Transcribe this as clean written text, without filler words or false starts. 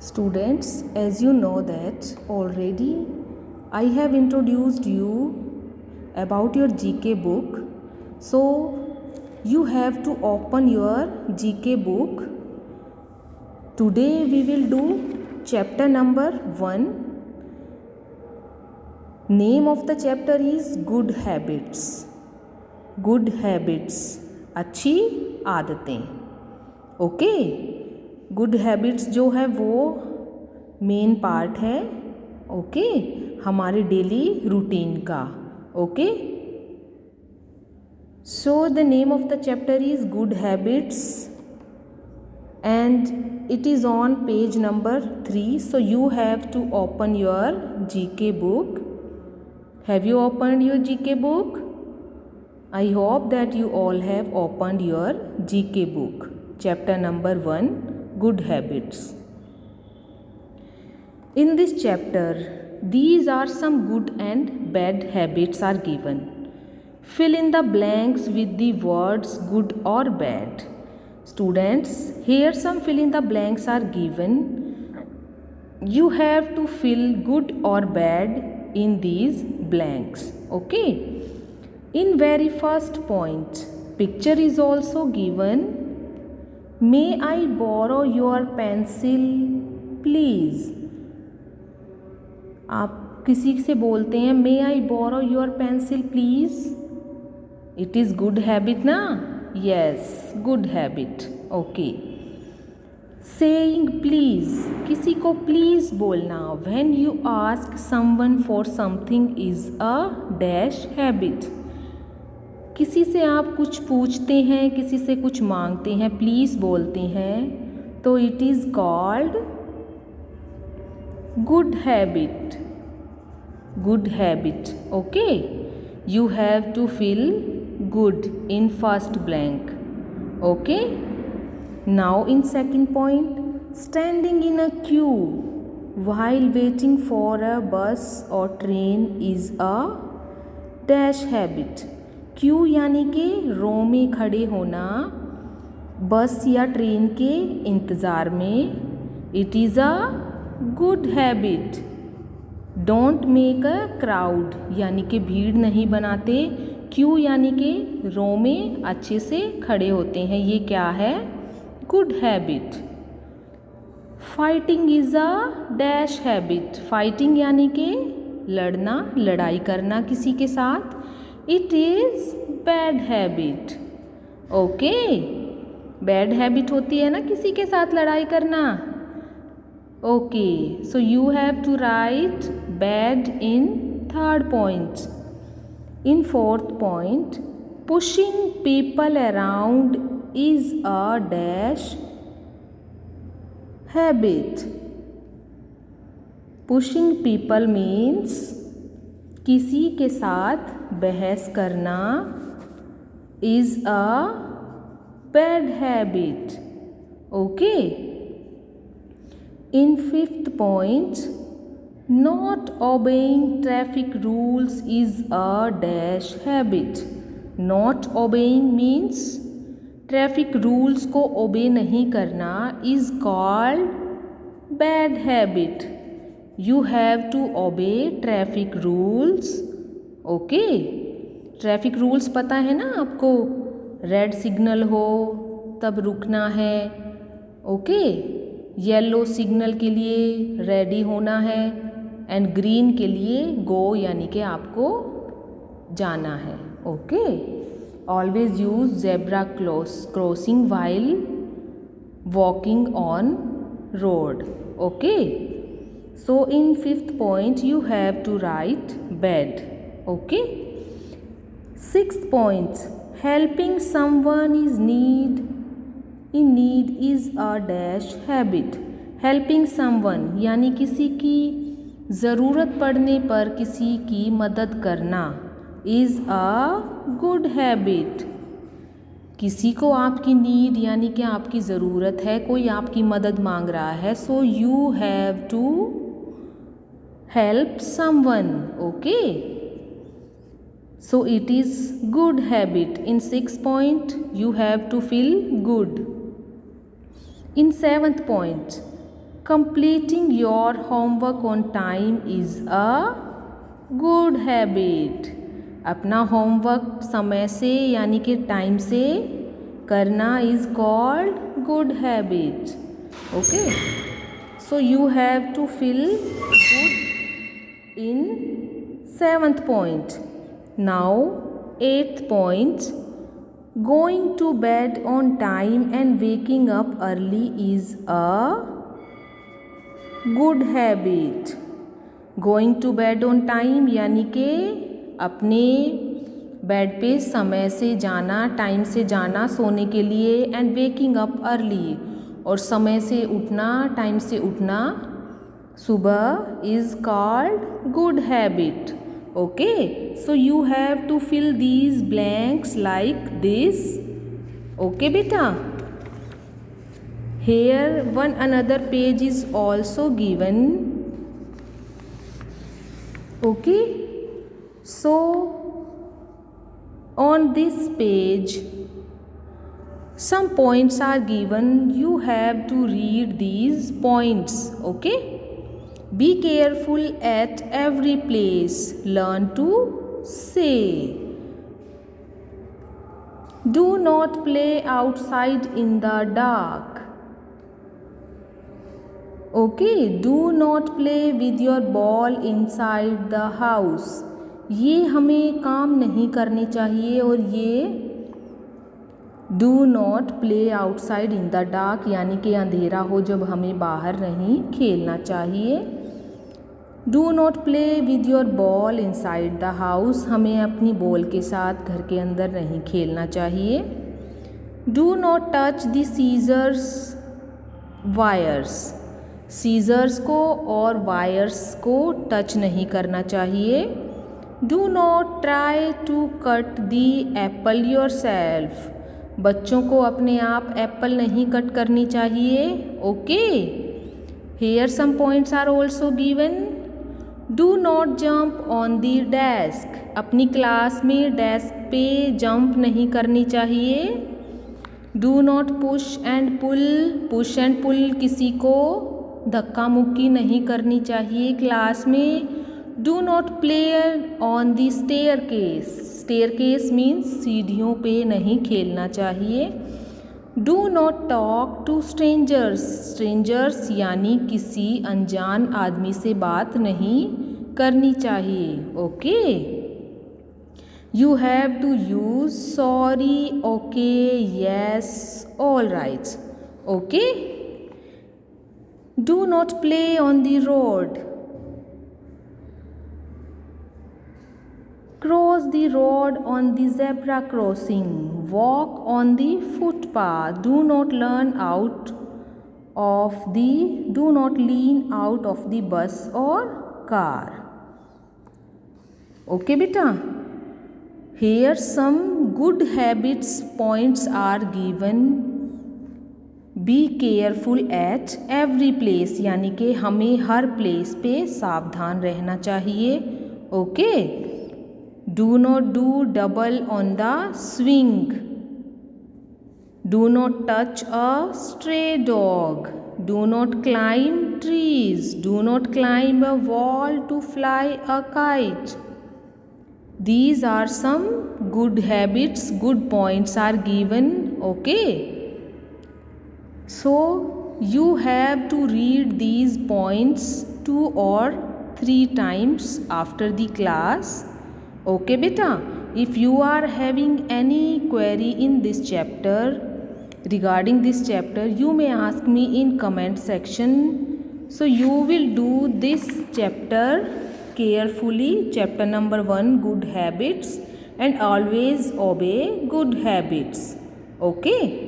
Students, as you know that already I have introduced you about your GK book. So you have to open your GK book. Today we will do chapter number 1. Name of the chapter is Good Habits. Good Habits, अच्छी आदतें. Okay, good habits जो है वो main part है okay हमारे daily routine का. Okay, so the name of the chapter is good habits and it is on page number 3. So you have to open your GK book. Have you opened your GK book? I hope that you all have opened your GK book. Chapter number 1, Good Habits. In this chapter, these are some good and bad habits are given. Fill in the blanks with the words good or bad. Students, here some fill in the blanks are given. You have to fill good or bad in these blanks. Okay. In very first point, picture is also given. May I borrow your pencil, please? आप किसी से बोलते हैं May I borrow your pencil, please? It is good habit ना? Yes, good habit. Okay. Saying please, किसी को please बोलना when you ask someone for something is a dash habit. किसी से आप कुछ पूछते हैं, किसी से कुछ मांगते हैं, प्लीज़ बोलते हैं, तो it is called good habit. Good habit. Okay, you have to fill good in first blank. Okay, now in second point, standing in a queue while waiting for a bus or train is a dash habit. Q यानी कि रो में खड़े होना बस या train के इंतज़ार में. It is a good habit. Don't make a crowd यानी कि भीड़ नहीं बनाते. क्यू यानी कि रो में अच्छे से खड़े होते हैं. ये क्या है? Good habit. Fighting is a dash habit. Fighting यानी कि लड़ना, लड़ाई करना किसी के साथ. It is bad habit. Okay, bad habit होती है ना किसी के साथ लड़ाई करना. Okay, so you have to write bad in third point. In fourth point, pushing people around is a dash habit. Pushing people means किसी के साथ बहस करना is a bad habit. Okay. In fifth point, not obeying traffic rules is a dash habit. Not obeying means traffic rules को obey नहीं करना is called bad habit. You have to obey traffic rules. Okay. Traffic rules पता है ना आपको? Red signal हो तब रुकना है. ओके, येलो सिग्नल के लिए रेडी होना है एंड ग्रीन के लिए गो यानी कि आपको जाना है. Okay, always use zebra crossing while walking on road. Okay, so in fifth point you have to write bad. Okay, sixth point, helping someone is in need is a dash habit. Helping someone यानी किसी की ज़रूरत पड़ने पर किसी की मदद करना इज़ अ गुड हैबिट. किसी को आपकी नीड यानी कि आपकी ज़रूरत है, कोई आपकी मदद मांग रहा है, so you have to help someone. Okay, so it is good habit. In sixth point you have to fill good. In seventh point, Completing your homework on time is a good habit. अपना homework समय से यानी कि time से करना is called good habit. Okay. So you have to fill good in 7th point. Now 8th point. Going to bed on time and waking up early is a good habit. Going to bed on time यानी कि अपने bed पे समय से जाना, time से जाना सोने के लिए, एंड वेकिंग अप अर्ली और समय से उठना, टाइम से उठना सुबह is called good habit. Okay, so you have to fill these blanks like this. Okay बेटा. Here one another page is also given. Okay, so on this page some points are given. You have to read these points. Okay, be careful at every place. Learn to say. Do not play outside in the dark. Okay, do not play with your ball inside the house. ये हमें काम नहीं करनी चाहिए. और ये do not play outside in the dark यानी कि अंधेरा हो जब हमें बाहर नहीं खेलना चाहिए. Do not play with your ball inside the house, हमें अपनी बॉल के साथ घर के अंदर नहीं खेलना चाहिए. Do not touch the scissors wires, scissors को और वायर्स को टच नहीं करना चाहिए. Do not try to cut the apple yourself, बच्चों को अपने आप एप्पल नहीं कट करनी चाहिए. Okay, here some points are also given. Do not jump on the desk, अपनी क्लास में डेस्क पे जंप नहीं करनी चाहिए. Do not push and pull, push and pull किसी को धक्का मुक्की नहीं करनी चाहिए क्लास में. Do not play on the staircase, staircase means सीढ़ियों पे नहीं खेलना चाहिए. Do not talk to strangers, strangers यानी किसी अनजान आदमी से बात नहीं करनी चाहिए. Okay, you have to use sorry, okay, yes, all right. Okay, do not play on the road. Cross the road on the zebra crossing. Walk on the footpath. Do not lean out of the bus or car. Okay beta. Here some good habits points are given. Be careful at every place यानी कि हमें हर place पे सावधान रहना चाहिए. Okay, do not do double on the swing. Do not touch a stray dog. Do not climb trees. Do not climb a wall to fly a kite. These are some good habits, good points are given. Okay. So you have to read these points 2 or 3 times after the class. Okay beta. If you are having any query in this chapter, regarding this chapter, you may ask me in comment section. So you will do this chapter carefully, chapter number 1, good habits, and always obey good habits. Okay.